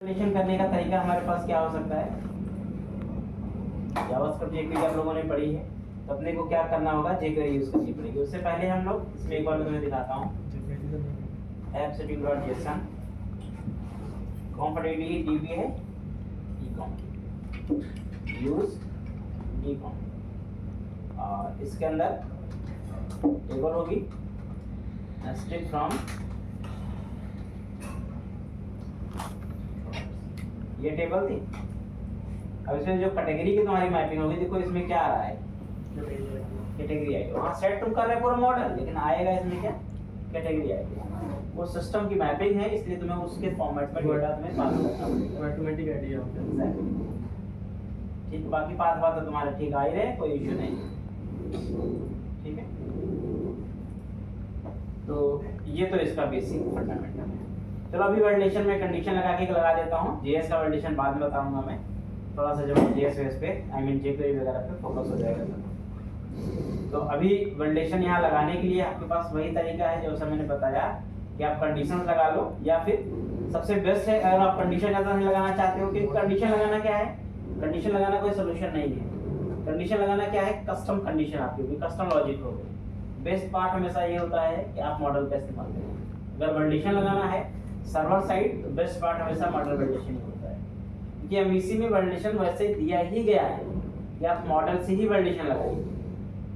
Installation करने का तरीका हमारे पास क्या हो सकता है। जावास्क्रिप्ट jQuery आप लोगों ने पढ़ी है, तो अपने को क्या करना होगा, jQuery यूज करनी पड़ेगी। उससे पहले हम लोग इसमें एक बार मैं तुम्हें दिखाता हूँ। appsetting.json compatibility db है ecom use ecom और इसके अंदर टेबल होगी स्ट्रिप फ्रॉम ये टेबल थी। अब इसमें जो कैटेगरी की तुम्हारी मैपिंग होगी, देखो इसमें क्या आ रहा है, कैटेगरी आई। वहाँ सेट तुम कर रहे पूरा मॉडल, लेकिन आएगा इसमें क्या, कैटेगरी आएगी। वो सिस्टम की मैपिंग है, इसलिए तुम्हें उसके फॉर्मेट में डेटा तुम्हें पास करना होगा। ऑटोमेटिक आईडी होता है। ठीक, बाकी बात तो तुम्हारे ठीक आ ही रहे, कोई इशू नहीं। ठीक है, तो ये तो इसका बेसिक फंडामेंटल है। चलो अभी वैलिडेशन में कंडीशन लगा के लगा देता हूँ। जेएस का वैलिडेशन बाद में बताऊंगा मैं, थोड़ा सा जब जेएस पे आई मीन jQuery वगैरह पे फोकस हो जाएगा। तो अभी वैलिडेशन यहाँ लगाने के लिए आपके पास वही तरीका है जैसा मैंने बताया कि आप कंडीशन लगा लो, या फिर सबसे बेस्ट है अगर आप कंडीशन ज़्यादा नहीं लगाना चाहते हो। कि कंडीशन लगाना क्या है, कंडीशन लगाना कोई सोल्यूशन नहीं है। कंडीशन लगाना क्या है, कस्टम कंडीशन आपकी होगी, कस्टम लॉजिक होगी। बेस्ट पार्ट हमेशा ये होता है कि आप मॉडल का इस्तेमाल करें। अगर वैलिडेशन लगाना है सर्वर साइड, तो बेस्ट पार्ट हमेशा मॉडल वैलिडेशन ही होता है, क्योंकि एमवीसी में वैलिडेशन वैसे दिया ही गया है कि आप मॉडल से ही वैलिडेशन लगाइए,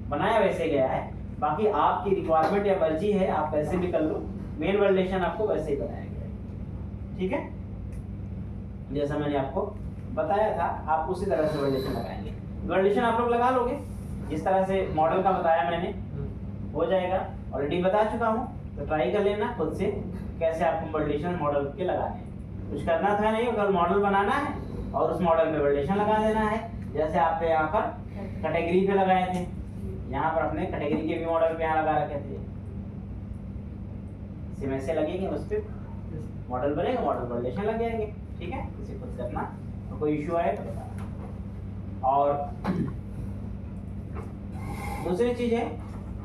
बनाया वैसे गया है। बाकी आपकी रिक्वायरमेंट या मर्जी है, आप वैसे भी कर लो, मेन वैलिडेशन आपको वैसे ही बनाया गया है। ठीक है, जैसा मैंने आपको बताया था, आप उसी तरह से वैलिडेशन लगाएंगे। वैलिडेशन आप लोग लगा लोगे जिस तरह से मॉडल का बताया मैंने, हो जाएगा। ऑलरेडी बता चुका हूँ, तो ट्राई कर लेना खुद से कैसे आपको वैलिडेशन मॉडल के लगाने हैं। कुछ करना था नहीं, अगर मॉडल बनाना है और उस मॉडल पे वैलिडेशन लगा देना है। जैसे आपने यहाँ पर कैटेगरी पे लगाए थे, यहाँ पर अपने कैटेगरी के भी मॉडल पे यहाँ लगा रखे थे, सेम ऐसे लगेंगे, उस पर मॉडल बनेगा, मॉडल वैलिडेशन लग जाएंगे। ठीक है, इसे खुद करना, तो कोई इशू आए तो बताना। और दूसरी चीज है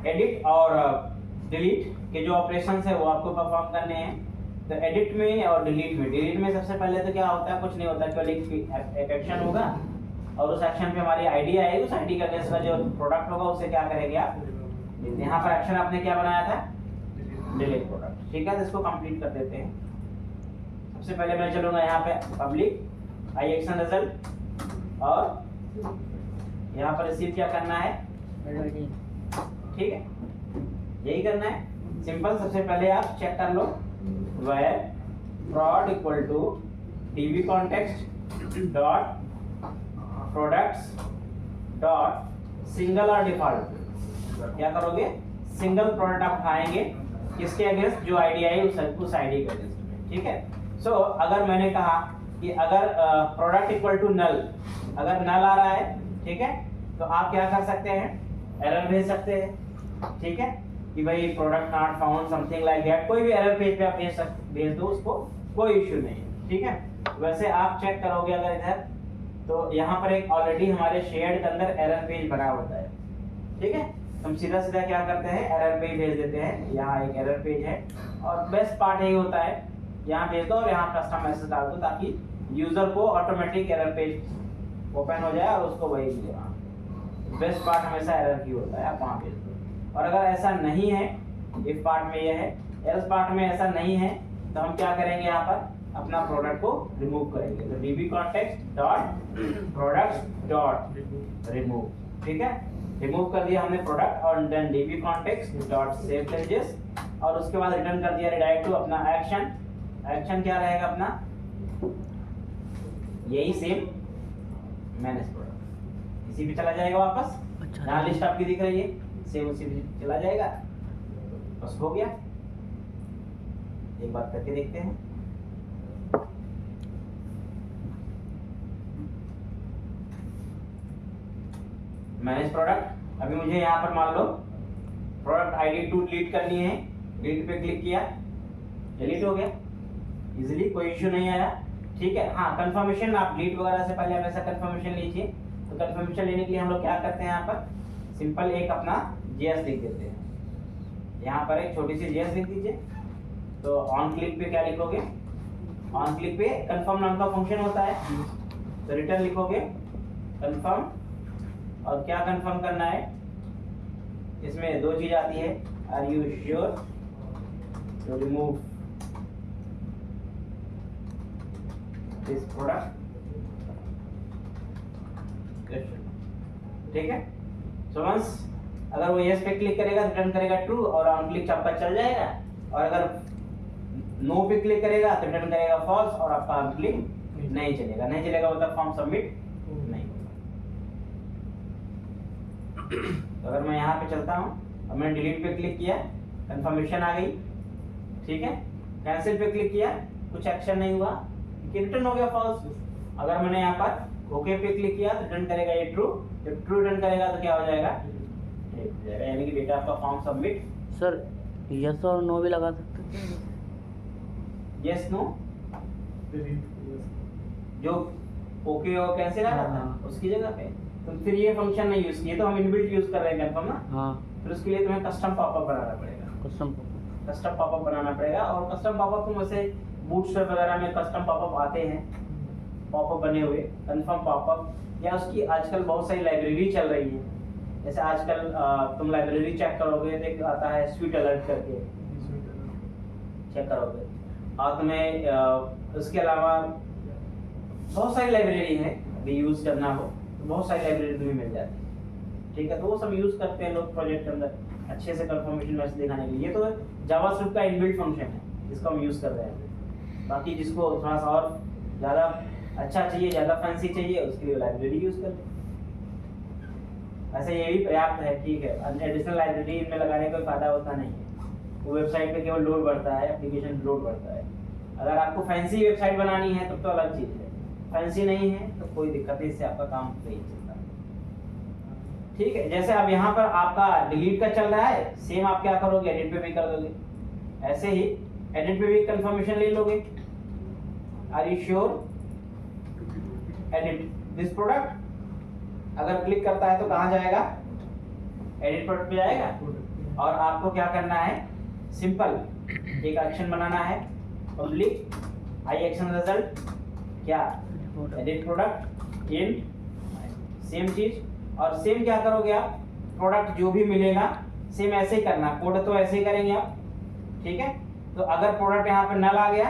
एडिट और डिलीट के जो ऑपरेशंस है वो आपको परफॉर्म करने हैं। तो एडिट में और डिलीट में सबसे पहले तो क्या होता है, कुछ नहीं होता, केवल एक एक्शन होगा और उस एक्शन पे हमारी आईडी आएगी। उस आईडी का अगेंस्ट का जो प्रोडक्ट होगा उसे क्या करेंगे आप, यहाँ पर एक्शन आपने क्या बनाया था, डिलीट प्रोडक्ट। ठीक है, तो इसको कंप्लीट कर देते हैं। सबसे पहले मैं चलूंगा यहाँ पे पब्लिक आई एक्शन रिजल्ट, और यहाँ पर रिसीव क्या करना है, ठीक है, यही करना है, सिंपल। सबसे पहले आप चेक कर लो where prod equal to db context dot products dot single और default। क्या करोगे, सिंगल प्रोडक्ट आप उठाएंगे किसके अगेंस्ट, जो आईडी आई उस आईडी के अगेंस्ट में। ठीक है, सो अगर मैंने कहा कि अगर प्रोडक्ट इक्वल टू नल, अगर नल आ रहा है, ठीक है, तो आप क्या कर सकते हैं, एरर भेज सकते हैं। ठीक है, कि भाई product not found something like that, कोई भी एरर पेज पे आप भेज दो उसको, कोई इश्यू नहीं है। ठीक है, वैसे आप चेक करोगे अगर इधर, तो यहाँ पर एक ऑलरेडी हमारे शेयर्ड के अंदर एरर पेज बना होता है। ठीक है, हम सीधा सीधा क्या करते हैं, एरर पेज भेज देते हैं। यहाँ एक एरर पेज है और बेस्ट पार्ट यही होता है, यहाँ भेज दो और यहाँ कस्टम मैसेज डाल दो, ताकि यूजर को ऑटोमेटिक एरर पेज ओपन हो जाए और उसको वही मिलेगा। बेस्ट पार्ट हमेशा एरर की होता है, आप वहाँ भेज दो। और अगर ऐसा नहीं है, इफ पार्ट में यह है, एल्स पार्ट में ऐसा नहीं है, तो हम क्या करेंगे, यहाँ पर अपना प्रोडक्ट को रिमूव करेंगे। तो db context dot products dot remove। ठीक है, रिमूव कर दिया हमने प्रोडक्ट, और then db context dot save changes, और उसके बाद रिटर्न कर दिया रिडायरेक्ट टू अपना एक्शन। एक्शन क्या रहेगा अपना, यही सेम मैनेज प्रोडक्ट, इसी पे चला जाएगा वापस। यहाँ लिस्ट आपकी दिख रही है, सेम उसी पे चला जाएगा, बस हो गया। एक बात करके देखते हैं, मैनेज प्रोडक्ट। अभी मुझे यहाँ पर मान लो प्रोडक्ट आईडी 2 डिलीट करनी है, डिलीट पे क्लिक किया, डिलीट हो गया इजीली, कोई इश्यू नहीं आया। ठीक है, हाँ कंफर्मेशन, आप डिलीट वगैरह से पहले हमेशा कंफर्मेशन लीजिए। तो कंफर्मेशन लेने के लिए हम लोग क्या करते हैं, यहाँ पर सिंपल एक अपना जेएस लिख देते हैं। यहाँ पर एक छोटी सी जेएस लिख दीजिए। तो ऑन क्लिक पे क्या लिखोगे, ऑन क्लिक पे कंफर्म नाम का फंक्शन होता है, तो रिटर्न लिखोगे कंफर्म, और क्या कंफर्म करना है, इसमें दो चीज आती है, are you sure to remove this product, ठीक है। सो वंस अगर वो यस पे क्लिक करेगा रिटर्न करेगा ट्रू, और ऑन क्लिक आपका चल जाएगा, और अगर नो पे क्लिक करेगा तो रिटर्न करेगा फॉल्स, और आपका ऑन क्लिक नहीं चलेगा। नहीं चलेगा मतलब फॉर्म सबमिट नहीं होगा। तो अगर मैं यहाँ पे चलता हूँ, अब मैंने डिलीट पे क्लिक किया, कंफर्मेशन आ गई, ठीक है। कैंसिल पे क्लिक किया, कुछ एक्शन नहीं हुआ, रिटर्न हो गया फॉल्स। अगर मैंने यहाँ पर ओके पे क्लिक किया तो रिटर्न करेगा ये ट्रू, जब ट्रू रिटर्न करेगा तो क्या हो जाएगा, यानी कि डेटा आपका फॉर्म सबमिट। सर यस और नो भी लगा सकते हैं? यस नो जो ओके और कैंसिल आ रहा था उसकी जगह पे, तो फिर ये फंक्शन नहीं यूज किए, तो हम इनबिल्ट यूज कर रहे हैं कंफर्म ना। हाँ, फिर उसके लिए तुम्हें कस्टम पॉपअप बनाना पड़ेगा, कस्टम पॉपअप बनाना पड़ेगा। और कस्टम पॉपअप तुम वैसे बूटस्ट्रैप वगैरह में कस्टम पॉपअप आते हैं, पॉपअप बने हुए कंफर्म पॉपअप, या उसकी आजकल बहुत सारी लाइब्रेरी चल रही है। जैसे आजकल तुम लाइब्रेरी चेक करोगे तो एक आता है स्वीट अलर्ट करके, चेक करोगे, और तुम्हें उसके अलावा बहुत सारी लाइब्रेरी है, अभी यूज करना हो तो बहुत सारी लाइब्रेरी तुम्हें मिल जाती है, ठीक है। तो वो सब यूज करते हैं लोग प्रोजेक्ट के अंदर अच्छे से कंफर्मेशन मैसेज दिखाने के लिए। ये तो जावास्क्रिप्ट का इनबिल्ट फंक्शन है जिसको हम यूज कर रहे हैं। बाकी जिसको थोड़ा सा और ज़्यादा अच्छा चाहिए, ज़्यादा फैंसी चाहिए, उसके लिए लाइब्रेरी यूज कर लें। वैसे ये भी पर्याप्त है, ठीक है। एडिशनल लाइब्रेरी इनमें लगाने का कोई फायदा होता नहीं है, वो वेबसाइट पे केवल लोड बढ़ता है, एप्लीकेशन लोड बढ़ता है। अगर आपको फैंसी वेबसाइट बनानी है तब तो अलग चीज़ है, फैंसी नहीं है तो कोई दिक्कत नहीं, इससे आपका काम सही चलता है, ठीक है। जैसे अब यहाँ पर आपका डिलीट का चल रहा है, सेम आप क्या करोगे, एडिट पे भी कर दोगे। ऐसे ही एडिट पे भी कंफर्मेशन ले लोगे, are you sure edit this product. अगर क्लिक करता है तो कहाँ जाएगा, एडिट प्रोडक्ट पे जाएगा। और आपको क्या करना है, सिंपल एक एक्शन बनाना है, पब्लिक आई एक्शन रिजल्ट क्या, एडिट प्रोडक्ट इन सेम चीज। और सेम क्या करोगे आप, प्रोडक्ट जो भी मिलेगा सेम ऐसे ही करना, कोड तो ऐसे ही करेंगे आप, ठीक है। तो अगर प्रोडक्ट यहाँ पे नल आ गया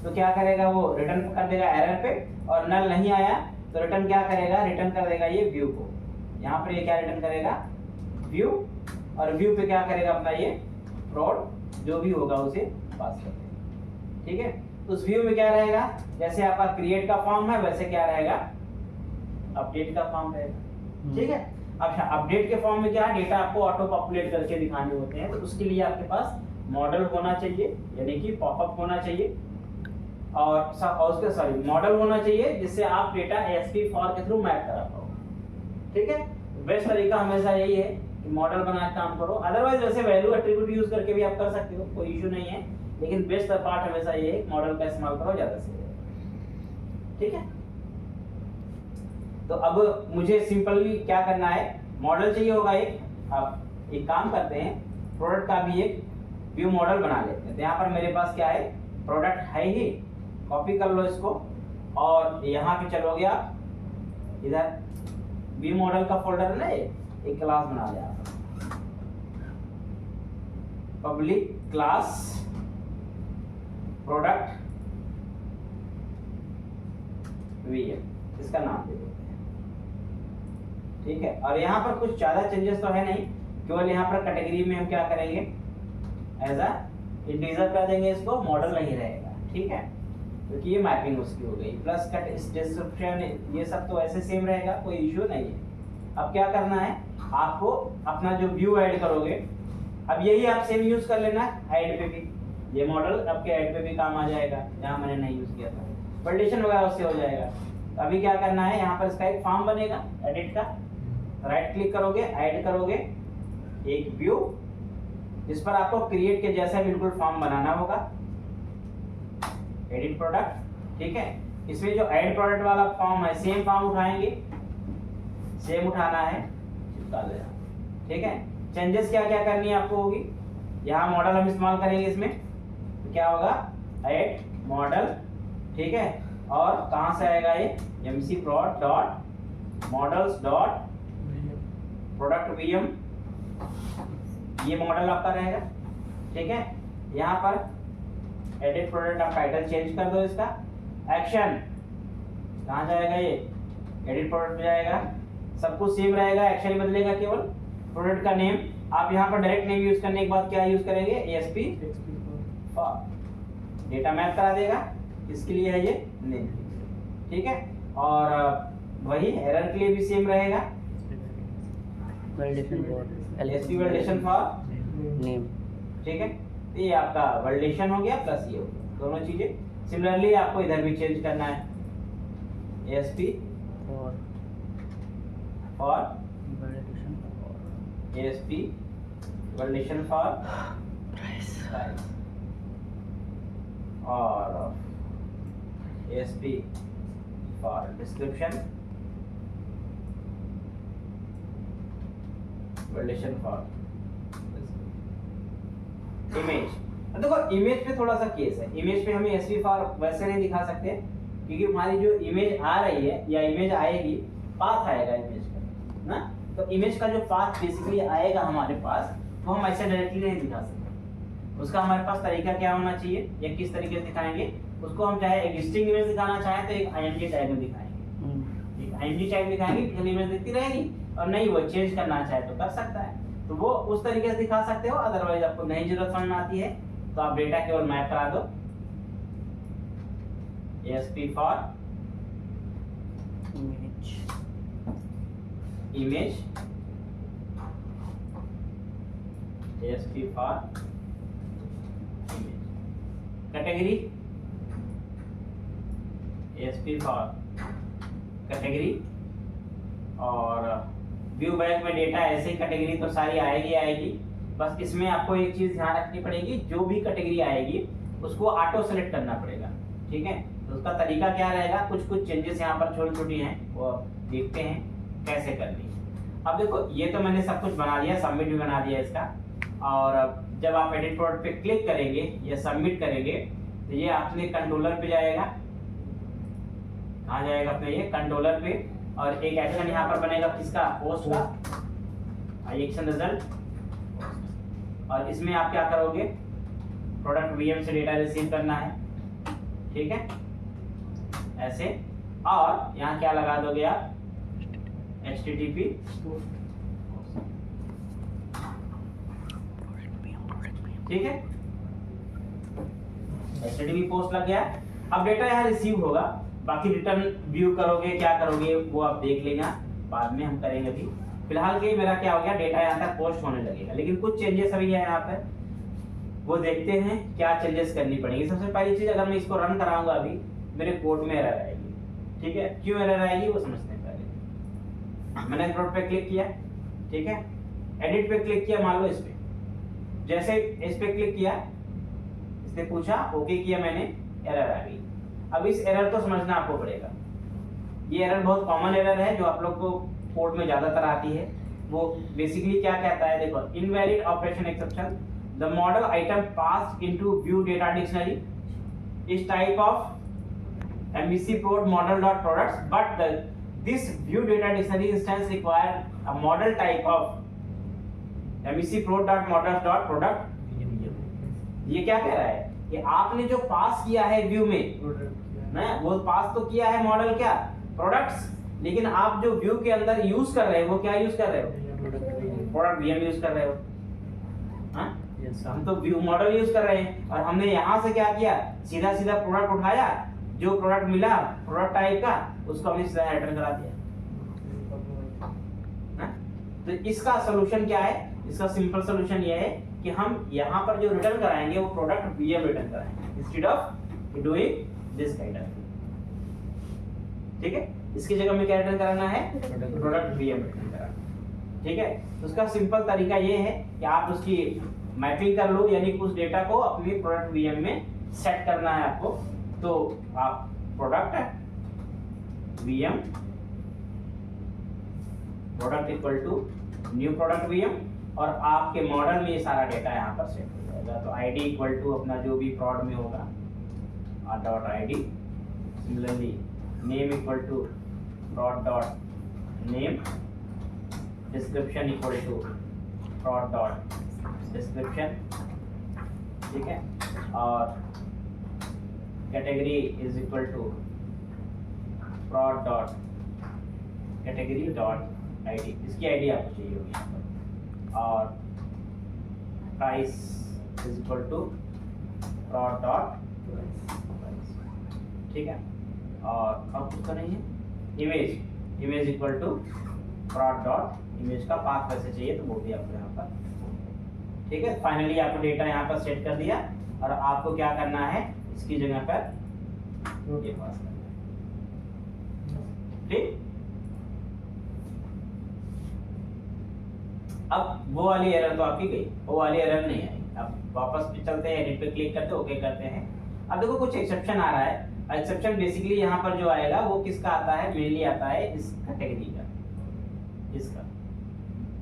तो क्या करेगा, वो रिटर्न कर देगा एरर पे, और नल नहीं आया तो रिटर्न क्या करेगा, रिटर्न कर देगा ये व्यू को। यहाँ पर ये क्या रिटर्न करेगा, व्यू, और व्यू पे क्या करेगा अपना ये प्रोड जो भी होगा उसे पास कर देगा, ठीक है। उस व्यू में क्या रहेगा, जैसे आपका क्रिएट का फॉर्म है वैसे क्या रहेगा, अपडेट का फॉर्म रहेगा, ठीक है। अब अपडेट के फॉर्म में क्या है, डेटा आपको ऑटो पॉपुलेट करके दिखाने होते हैं, तो उसके लिए आपके पास मॉडल होना चाहिए, यानी कि पॉपअप होना चाहिए, और उसके सॉरी मॉडल होना चाहिए जिससे आप डेटा ASP फॉर के थ्रू मैप करा पाओ, ठीक है। बेस्ट तरीका हमेशा यही है कि मॉडल बना के काम करो। अदरवाइज वैसे वैल्यू एट्रीब्यूट यूज करके भी आप कर सकते हो, कोई इशू नहीं है, लेकिन बेस्ट पार्ट हमेशा ये है मॉडल का इस्तेमाल करो, ज्यादा सही है, ठीक है। तो अब मुझे सिंपली क्या करना है, मॉडल चाहिए होगा एक। अब एक काम करते हैं, प्रोडक्ट का भी एक व्यू मॉडल बना लेते हैं। तो यहाँ पर मेरे पास क्या है, प्रोडक्ट है ही, कॉपी कर लो इसको, और यहाँ पे चलोगे आप इधर व्यू मॉडल का फोल्डर है ना, एक क्लास बना लिया आप, पब्लिक क्लास प्रोडक्ट VM, इसका नाम दे देते हैं, ठीक है। और यहाँ पर कुछ ज्यादा चेंजेस तो है नहीं, केवल यहाँ पर कैटेगरी में हम क्या करेंगे, एज अ इंटीजर कर देंगे इसको, मॉडल नहीं रहेगा, ठीक है, क्योंकि ये मैपिंग उसकी हो गई। प्लस कट डिस्क्रिप्शन ये सब तो ऐसे सेम रहेगा, कोई इश्यू नहीं है। अब क्या करना है, आपको अपना जो व्यू ऐड करोगे, अब यही आप सेम यूज कर लेना ऐड पे भी, ये मॉडल आपके ऐड पे भी काम आ जाएगा, जहाँ मैंने नहीं यूज किया था, वैलिडेशन वगैरह उससे हो जाएगा। तो अभी क्या करना है, यहाँ पर इसका एक फॉर्म बनेगा एडिट का, राइट क्लिक करोगे, ऐड करोगे एक व्यू, इस पर आपको क्रिएट के जैसा बिल्कुल फॉर्म बनाना होगा, एडिट प्रोडक्ट, ठीक है। इसमें जो ऐड प्रोडक्ट वाला फॉर्म है, सेम फॉर्म उठाएंगे, सेम उठाना है, चिपका देना, ठीक है। चेंजेस क्या क्या करनी है आपको होगी, यहाँ मॉडल हम इस्तेमाल करेंगे, इसमें तो क्या होगा, ऐड मॉडल, ठीक है। और कहाँ से आएगा ये MC prod dot models dot product VM, ये मॉडल आपका रहेगा। ठीक है, यहाँ पर एडिट प्रोडक्ट आप टाइटल चेंज कर दो इसका। एक्शन कहाँ जाएगा, ये एडिट प्रोडक्ट पे जाएगा, सब कुछ सेम रहेगा, एक्शन ही बदलेगा केवल। प्रोडक्ट का नेम आप यहाँ पर डायरेक्ट नेम यूज करने के बाद क्या यूज करेंगे, एएसपी डेटा मैप करा देगा, इसके लिए है ये नेम। ठीक है, और वही एरर के लिए भी सेम रहेगा, validation for LSP validation for name. ठीक है, तो ये आपका वैलिडेशन हो गया प्लस ये हो गया, दोनों चीजें। सिमिलरली आपको इधर भी चेंज करना है, ASP for validation ASP validation for price और ASP for description validation for image. देखो इमेज पे थोड़ा सा केस है, इमेज पे हमें ASP फॉर वैसे नहीं दिखा सकते क्योंकि हमारी जो इमेज आ रही है या इमेज आएगी, पाथ आएगा इमेज का ना, तो इमेज का जो पाथ बेसिकली आएगा हमारे पास वो हम ऐसे डायरेक्टली नहीं दिखा सकते। उसका हमारे पास तरीका क्या होना चाहिए या किस तरीके से दिखाएंगे उसको, हम चाहे एग्जिस्टिंग इमेज दिखाना चाहें तो एक IMG टैग में दिखाएंगे, एक IMG टैग दिखाएंगे, पिछली इमेज दिखती रहेगी, और नहीं वो चेंज करना चाहे तो कर सकता है, तो वो उस तरीके से दिखा सकते हो। अदरवाइज आपको नहीं जरूरत समझ में आती है तो आप डेटा केवल मैप करा दो, ASP for image, ASP for image, category ASP for category, और व्यू बैक में डेटा ऐसे ही कैटेगरी तो सारी आएगी, बस इसमें आपको एक चीज ध्यान रखनी पड़ेगी, जो भी कैटेगरी आएगी उसको ऑटो सेलेक्ट करना पड़ेगा। ठीक है, तो उसका तरीका क्या रहेगा, कुछ चेंजेस यहाँ पर छोटी छोटी हैं वो देखते हैं कैसे करनी है। अब देखो ये तो मैंने सब कुछ बना दिया, सबमिट भी बना दिया इसका, और अब जब आप एडिट प्रोडक्ट पे क्लिक करेंगे या सबमिट करेंगे तो ये अपने कंट्रोलर पे जाएगा, कहाँ जाएगा अपने ये कंट्रोलर पे, और एक एक्शन यहाँ पर बनेगा किसका, पोस्ट का, एक्शन रिजल्ट, और इसमें आप क्या करोगे, प्रोडक्ट वीएम से डेटा रिसीव करना है। ठीक है, ऐसे, और यहाँ क्या लगा दोगे आप, HTTP ठीक है, HTTP पोस्ट लग गया। अब डेटा यहाँ रिसीव होगा, बाकी रिटर्न व्यू करोगे क्या करोगे वो आप देख लेना, बाद में हम करेंगे। अभी फिलहाल के मेरा क्या हो गया, डेटा यहाँ तक पोस्ट होने लगेगा, लेकिन कुछ चेंजेस अभी है यहाँ पर, वो देखते हैं क्या चेंजेस करनी पड़ेगी। सबसे पहली चीज, अगर मैं इसको रन कराऊंगा अभी मेरे कोड में एरर आएगी। ठीक है, क्यों एरर आएगी वो समझते हैं पहले। मैंने प्रोडक्ट पे क्लिक किया, ठीक है, एडिट पे क्लिक किया, मान लो इस पे, जैसे इस पे क्लिक किया, इसने पूछा ओके किया मैंने, एरर आ गई। अब इस एरर को समझना आपको पड़ेगा, ये एरर बहुत कॉमन एरर है जो आप लोग को कोड में ज्यादातर आती है। वो बेसिकली क्या कहता है, देखो, invalid operation exception, the model item passed into view data dictionary is type of MVC prod model dot products, but this view data dictionary instance require a model type of MVC prod dot models dot product। ये क्या कह रहा है कि आपने जो पास किया है व्यू में ना, वो पास तो किया है मॉडल क्या, प्रोडक्ट्स, लेकिन आप जो व्यू के अंदर यूज कर रहे हो वो क्या यूज कर रहे हो, प्रोडक्ट वीएम यूज कर रहे हो। हाँ, हम तो व्यू मॉडल यूज कर रहे हैं, और हमने यहाँ से क्या किया, सीधा सीधा प्रोडक्ट उठाया, जो प्रोडक्ट मिला प्रोडक्ट टाइप का उसको हमने सीधा रिटर्न करा दिया। तो इसका सोल्यूशन क्या है, इसका सिंपल सोल्यूशन ये है कि हम यहाँ पर जो रिटर्न कराएंगे वो प्रोडक्ट वीएम रिटर्न कराएंगे instead of doing this kind of. ठीक है, इसकी जगह में क्या रिटर्न कराना है, प्रोडक्ट वीएम रिटर्न कराना। ठीक है, तो उसका सिंपल तरीका ये है कि आप उसकी मैपिंग कर लो, यानी उस डेटा को अपनी प्रोडक्ट वीएम में सेट करना है आपको। तो आप product VM product equal to new product VM, और आपके मॉडल में ये सारा डेटा यहाँ पर सेट हो जाएगा। तो आईडी इक्वल टू अपना जो भी प्रोड में होगा dot ID similarly name equal to dot name, description equal to dot description, ठीक है, और category is equal to dot category dot ID, इसकी आईडी आपको चाहिए होगी यहाँ पर, और price is equal to dot, ठीक है, और अब कुछ तो नहीं है, image equal to dot image का पाथ वैसे चाहिए तो वो भी आपको यहाँ पर, ठीक है। फाइनली आपको डेटा यहाँ पर सेट कर दिया और आपको क्या करना है, इसकी जगह पर ये पास करना है, ठीक। अब वो वाली एरर तो आपकी गई, वो वाली एरर नहीं आई। अब वापस पे चलते हैं, एडिट पे क्लिक करते हैं, ओके करते हैं। अब देखो कुछ एक्सेप्शन आ रहा है। एक्सेप्शन बेसिकली यहाँ पर जो आएगा वो किसका आता है, मेनली आता है इस कैटेगरी का, इसका,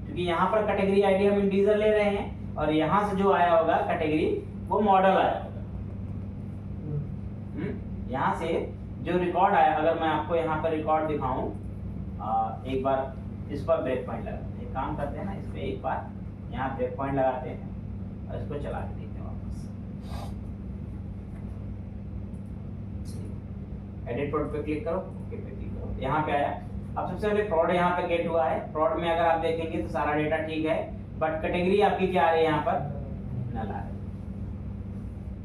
क्योंकि यहाँ पर कैटेगरी आईडी हम इंटीजर ले रहे हैं और यहाँ से जो आया होगा कैटेगरी वो मॉडल आया होगा। यहाँ से जो रिकॉर्ड आया, अगर मैं आपको यहाँ पर रिकॉर्ड दिखाऊं, एक बार इस पर ब्रेक पॉइंट लगाते हैं, एक काम करते हैं ना, इस पे एक बार यहाँ ब्रेक पॉइंट लगाते हैं और इसको चला के देखते हैं वापस। एडिट प्रोड पे क्लिक करो, ओके पे क्लिक करो, यहाँ पे आया। अब सबसे पहले प्रोड यहाँ पे गेट हुआ है। प्रोड में अगर आप देखेंगे तो सारा डेटा ठीक है, बट कैटेगरी आपकी क्या आ रही है, यहाँ पर नल आ रही है।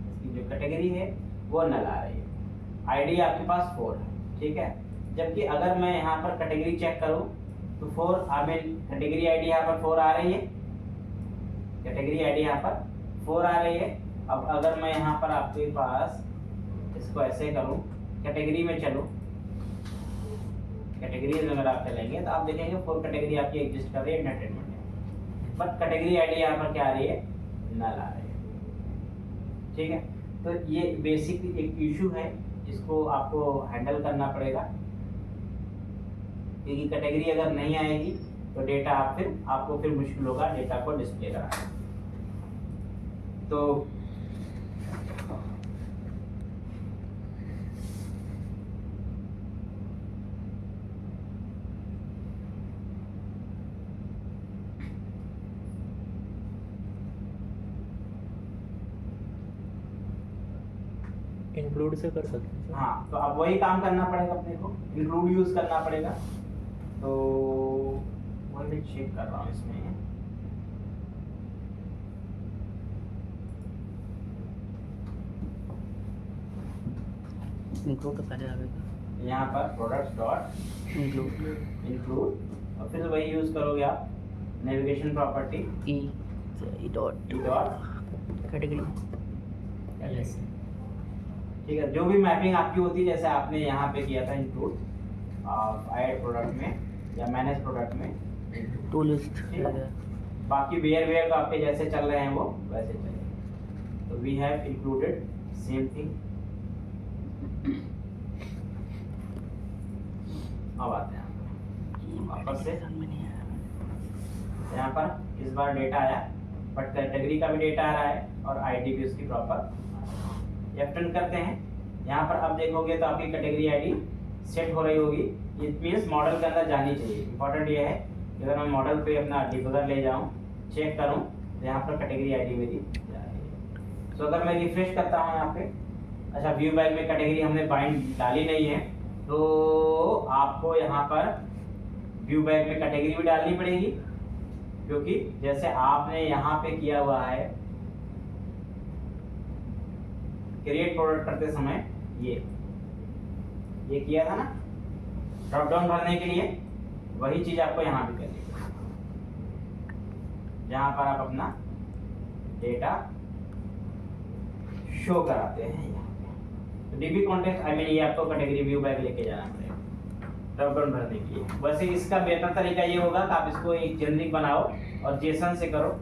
इसकी जो कैटेगरी है वो नल आ रही है। आईडी आपके पास 4 है, ठीक है, जबकि अगर मैं यहाँ पर कैटेगरी चेक करूँ तो 4 आई मीन कैटेगरी आईडी यहाँ पर 4 आ रही है, कैटेगरी आईडी यहाँ पर 4 आ रही है। अब अगर मैं यहाँ पर आपके पास इसको ऐसे करूँ, कैटेगरी में चलो, कैटेगरी में अगर आप चलेंगे तो आप देखेंगे 4 कैटेगरी आपकी एग्जिस्ट कर रही है एंटरटेनमेंट में, बट कैटेगरी आईडी यहाँ पर क्या आ रही है, नल आ रही है, ठीक है। तो ये बेसिक एक इशू है जिसको आपको हैंडल करना पड़ेगा, क्योंकि कैटेगरी अगर नहीं आएगी तो डेटा आपको फिर मुश्किल होगा डेटा को डिस्प्ले कराना। तो इंक्लूड से कर सकते हैं। हाँ, तो अब वही काम करना पड़ेगा अपने को, इंक्लूड यूज करना पड़ेगा। तो वही मैं चेक कर रहा हूँ इसमें, इंक्लूड तो पहले आएगा, यहाँ पर प्रोडक्ट्स डॉट इंक्लूड और फिर वही यूज करोगे आप, navigation property E dot category, ठीक है। जो भी मैपिंग आपकी होती है, जैसे आपने यहाँ पे किया था इंक्लूड ऐड प्रोडक्ट में या मैनेज प्रोडक्ट में टू लिस्ट, बाकी वेयर तो आपके जैसे चल रहे हैं वो वैसे चलेंगे। तो we have included same thing. अब आते हैं वापस से, यहाँ पर इस बार डेटा आया, बट कैटेगरी का भी डेटा आ रहा है और आईडी भी उसकी प्रॉपर। F10 करते हैं, यहाँ पर अब देखोगे तो आपकी कैटेगरी आईडी सेट हो रही होगी। इट मीन्स मॉडल के अंदर जानी चाहिए। इंपॉर्टेंट ये है कि अगर मैं मॉडल पे अपना डिबगर ले जाऊँ, चेक करूँ, तो यहाँ पर कैटेगरी आईडी मेरी जा रही है। तो अगर मैं रिफ्रेश करता हूँ यहाँ पे, अच्छा व्यू बैग में कैटेगरी हमने बाइंड डाली नहीं है, तो आपको यहाँ पर व्यू बैग में कैटेगरी भी डालनी पड़ेगी, क्योंकि जैसे आपने यहाँ पे किया हुआ है क्रिएट प्रोडक्ट करते समय, ये किया था ना ड्रॉप डाउन भरने के लिए, वही चीज आपको यहाँ भी करनी है, जहाँ पर आप अपना डेटा शो कराते हैं। तो डीबी कॉन्टेक्स्ट आई मीन ये आपको कैटेगरी व्यू बैग लेके जाना पड़ेगा ड्रॉप डाउन भरने के लिए। वैसे इसका बेहतर तरीका ये होगा कि आप इसको एक जेनरिक बनाओ और जेसन से करो,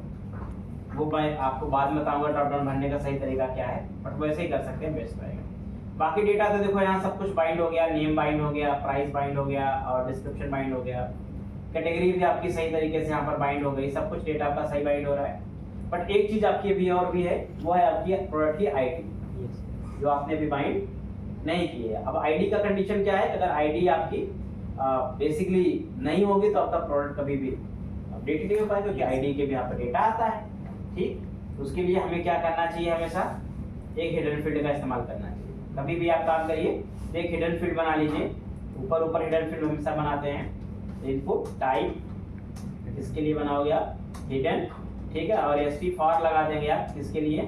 वो मैं आपको बाद में बताऊंगा ड्रॉप डाउन भरने का सही तरीका क्या है, बट वैसे ही कर सकते हैं, बेस्ट रहेगा। बाकी डेटा तो देखो यहाँ सब कुछ बाइंड हो गया, नेम बाइंड हो गया, प्राइस बाइंड हो गया और डिस्क्रिप्शन बाइंड हो गया, कैटेगरी भी आपकी सही तरीके से यहाँ पर बाइंड हो गई, सब कुछ डेटा आपका सही बाइंड हो रहा है। बट एक चीज आपकी अभी और भी है, वो है आपकी प्रोडक्ट की आईडी, जो आपने अभी बाइंड नहीं की है। अब आईडी का कंडीशन क्या है, अगर आईडी आपकी बेसिकली नहीं होगी तो आपका प्रोडक्ट कभी भी अपडेट नहीं हो पाएगा, क्योंकि आईडी के भी यहाँ पर डेटा आता है। ठीक, तो उसके लिए हमें क्या करना चाहिए, हमेशा एक हिडन फील्ड का इस्तेमाल करना चाहिए। कभी भी आप काम करिए तो एक हिडन फील्ड बना लीजिए, ऊपर ऊपर हिडन फील्ड हमेशा बनाते हैं। इनपुट टाइप इसके लिए बनाओगे आप हिडन, ठीक है, और एसटी फॉर लगा देंगे आप किसके लिए,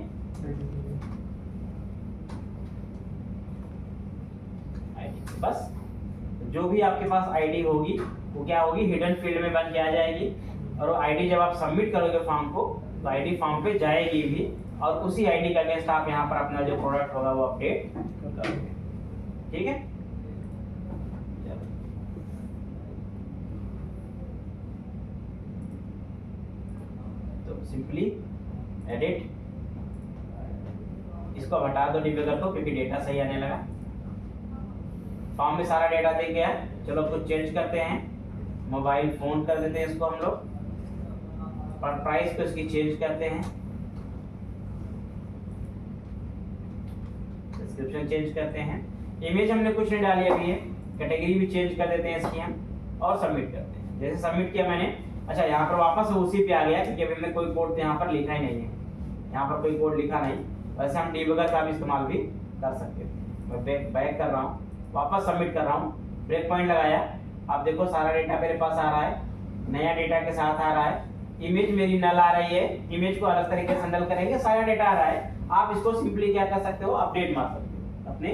आईडी। बस जो भी आपके पास आईडी होगी वो क्या होगी, हिडन फील्ड में बन के आ जाएगी, और वो आईडी जब आप सबमिट करोगे फॉर्म को तो आईडी फॉर्म पे जाएगी भी, और उसी आईडी का अगेंस्ट आप यहाँ पर अपना जो प्रोडक्ट होगा वो अपडेट करोगे। ठीक है, तो सिंपली एडिट, इसको हटा दो डिबगर को, क्योंकि डेटा सही आने लगा। फॉर्म में सारा डेटा दे गया है। चलो कुछ चेंज करते हैं, मोबाइल फोन कर देते हैं इसको हम लोग, और प्राइस को इसकी चेंज करते हैं, डिस्क्रिप्शन चेंज करते हैं, इमेज हमने कुछ नहीं डाली अभी है, कैटेगरी भी चेंज कर देते हैं इसकी हम, और सबमिट करते हैं। जैसे सबमिट किया मैंने, अच्छा यहाँ पर वापस उसी पे आ गया, क्योंकि अभी मैंने कोई कोड यहाँ पर लिखा ही नहीं है, यहाँ पर कोई कोड लिखा नहीं। वैसे हम डिबगर का भी इस्तेमाल भी कर सकते हैं। मैं बैक कर रहा हूँ, वापस सबमिट कर रहा हूँ, ब्रेक पॉइंट लगाया, आप देखो सारा डेटा मेरे पास आ रहा है, नया डेटा के साथ आ रहा है। इमेज मेरी नल आ रही है, इमेज को अलग तरीके से हैंडल करेंगे, सारा डेटा आ रहा है। आप इसको सिंपली क्या कर सकते हो, अपडेट मार सकते हो, अपने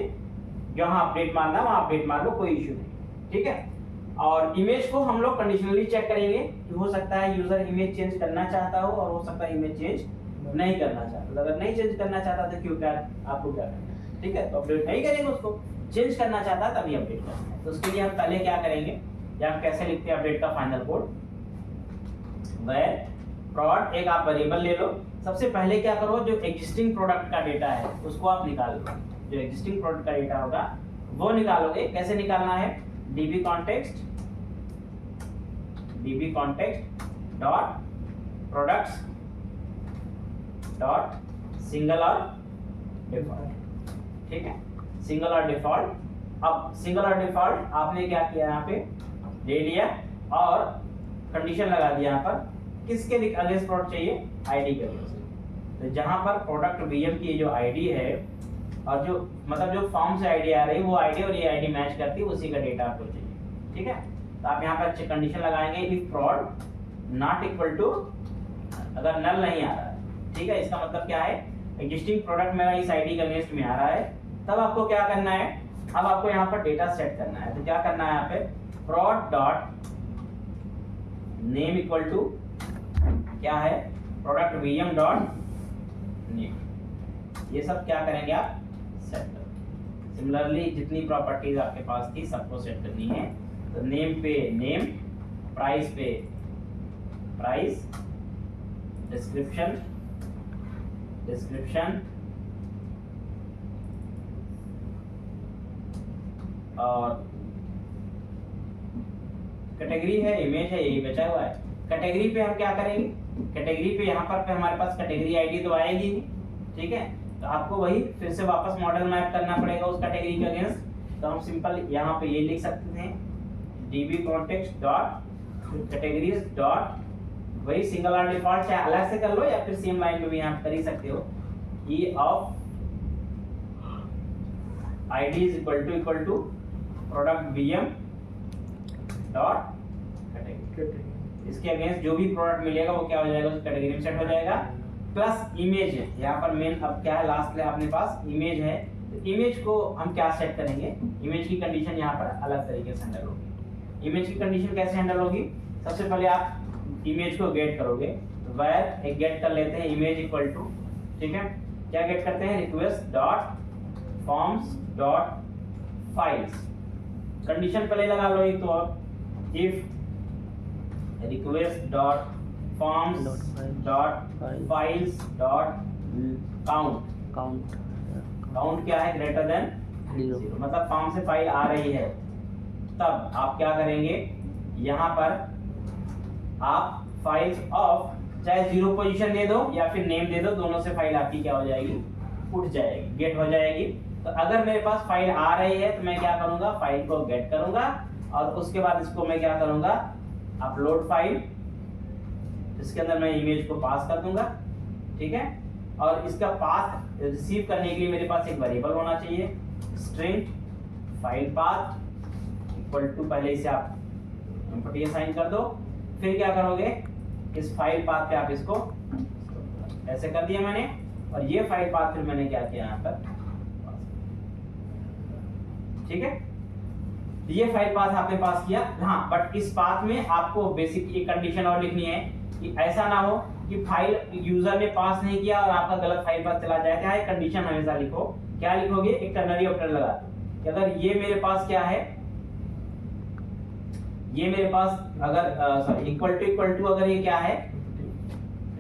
जहाँ अपडेट मारना वहाँ अपडेट मार लो, कोई इश्यू नहीं। ठीक है, और इमेज को हम लोग कंडीशनली चेक करेंगे कि हो सकता है यूजर इमेज चेंज करना चाहता हो, और हो सकता है इमेज चेंज नहीं करना चाहता। अगर नहीं चेंज करना चाहता तो क्यों, क्या आपको क्या करना है, ठीक है, तो अपडेट नहीं करेंगे उसको। चेंज करना चाहता तभी अपडेट करना है। तो उसके लिए हम पहले क्या करेंगे, या हम कैसे लिखते हैं अपडेट का फाइनल कोड, वेयर प्रोडक्ट, एक आप वेरिएबल ले लो। सबसे पहले क्या करो, जो एग्जिस्टिंग प्रोडक्ट का डेटा है उसको आप निकाल लो, जो एग्जिस्टिंग प्रोडक्ट का डेटा होगा वो निकालोगे। कैसे निकालना है, db context dot products dot single और डिफॉल्ट। ठीक है, सिंगल और डिफॉल्ट। अब सिंगल और डिफॉल्ट आपने क्या किया, यहाँ पे दे दिया और कंडीशन लगा दिया यहाँ पर, किसके अगेंस्ट प्रोडक्ट चाहिए, आईडी के अगेंस्ट। तो जहाँ पर प्रोडक्ट वीएम की जो आईडी है, और जो मतलब जो फॉर्म से आईडी आ रही है वो आईडी और ये आईडी मैच करती है, उसी का डेटा आपको चाहिए। ठीक है, तो आप यहाँ पर कंडीशन लगाएंगे, इफ प्रोड नॉट इक्वल टू, अगर नल नहीं आ रहा है, ठीक है, इसका मतलब क्या है, एग्जिस्टिंग प्रोडक्ट मेरा इस आईडी के अगेंस्ट में आ रहा है, तब आपको क्या करना है, अब आपको यहाँ पर डेटा सेट करना है। तो क्या करना है, यहाँ पे prod dot name equal to क्या है, प्रोडक्ट वीएम डॉट नेम, ये सब क्या करेंगे आप, सेट कर। सिमिलरली जितनी प्रॉपर्टीज आपके पास थी सबको सेट करनी है। तो नेम पे नेम, प्राइस पे प्राइस, डिस्क्रिप्शन डिस्क्रिप्शन, और कैटेगरी है, इमेज है, यही बचा हुआ है। कैटेगरी पे हम क्या करेंगे, कैटेगरी पे यहाँ पर हमारे पास कैटेगरी आईडी तो आएगी, ठीक है, तो आपको वही फिर से वापस मॉडल मैप करना पड़ेगा उस कैटेगरी के अगेंस्ट। तो हम सिंपल यहाँ पे ये लिख सकते हैं, db context dot categories dot, वही सिंगल और डिफॉल्ट चाहे अलग से कर लो या फिर सेम लाइन में भी यहाँ कर ही सकते हो, E of ID is equal to product VM dot category. इसके अगेंस्ट जो भी प्रोडक्ट मिलेगा वो क्या हो जाएगा, उस कैटेगरी में सेट हो जाएगा। प्लस इमेज है यहाँ पर मेन, अब क्या है लास्ट में अपने पास इमेज है, तो इमेज को हम क्या सेट करेंगे, इमेज की कंडीशन यहाँ पर अलग तरीके से हैंडल होगी। इमेज की कंडीशन कैसे हैंडल होगी, सबसे पहले आप इमेज को गेट करोगे, तो वेयर एक गेट कर लेते हैं इमेज इक्वल टू, ठीक है, क्या गेट करते हैं, request dot forms dot files. Condition पहले लगा लो एक, तो अब if request dot forms dot files dot count, count क्या है, ग्रेटर देन 0, मतलब फॉर्म से फाइल आ रही है, तब आप क्या करेंगे, यहाँ पर आप फाइल्स ऑफ, चाहे 0 पोजीशन दे दो या फिर नेम दे दो, दोनों से फाइल आपकी क्या हो जाएगी, उठ जाएगी, गेट हो जाएगी। तो अगर मेरे पास फाइल आ रही है तो मैं क्या करूंगा, फाइल को गेट करूंगा और उसके बाद इसको मैं क्या करूंगा, अपलोड फाइल, इसके अंदर मैं इमेज को पास कर दूंगा, ठीक है। और इसका पाथ रिसीव करने के लिए मेरे पास एक वेरिएबल होना चाहिए, string file path equal to, पहले इसे आप एम्प्टी असाइन कर दो, फिर क्या करोगे, इस फाइल पाथ पे आप इसको ऐसे कर दिया मैंने, और ये फाइल पाथ फिर मैंने क्या किया यहाँ पर, ठीक है। ये फाइल पाथ आपने पास किया, हाँ, बट इस पाथ में आपको बेसिक एक कंडीशन और लिखनी है कि ऐसा ना हो कि फाइल यूजर ने पास नहीं किया और आपका गलत फाइल पाथ चला जाए। क्या है कंडीशन, हमेशा लिखो, क्या लिखोगे, एक टर्नरी ऑपरेटर लगा दो कि अगर ये मेरे पास क्या है, ये मेरे पास अगर सॉरी इक्वल टू अगर ये क्या है,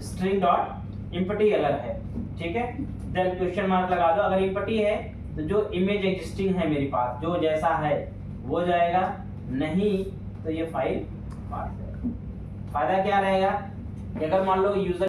स्ट्रिंग डॉट एम्प्टी अगर है, ठीक है, देन क्वेश्चन मार्क लगा दो। अगर एम्प्टी है तो जो इमेज एग्जिस्टिंग है मेरे पास, जो जैसा है वो जाएगा, नहीं तो ये फाइल पास है। फायदा क्या रहेगा कि अगर मान लो यूजर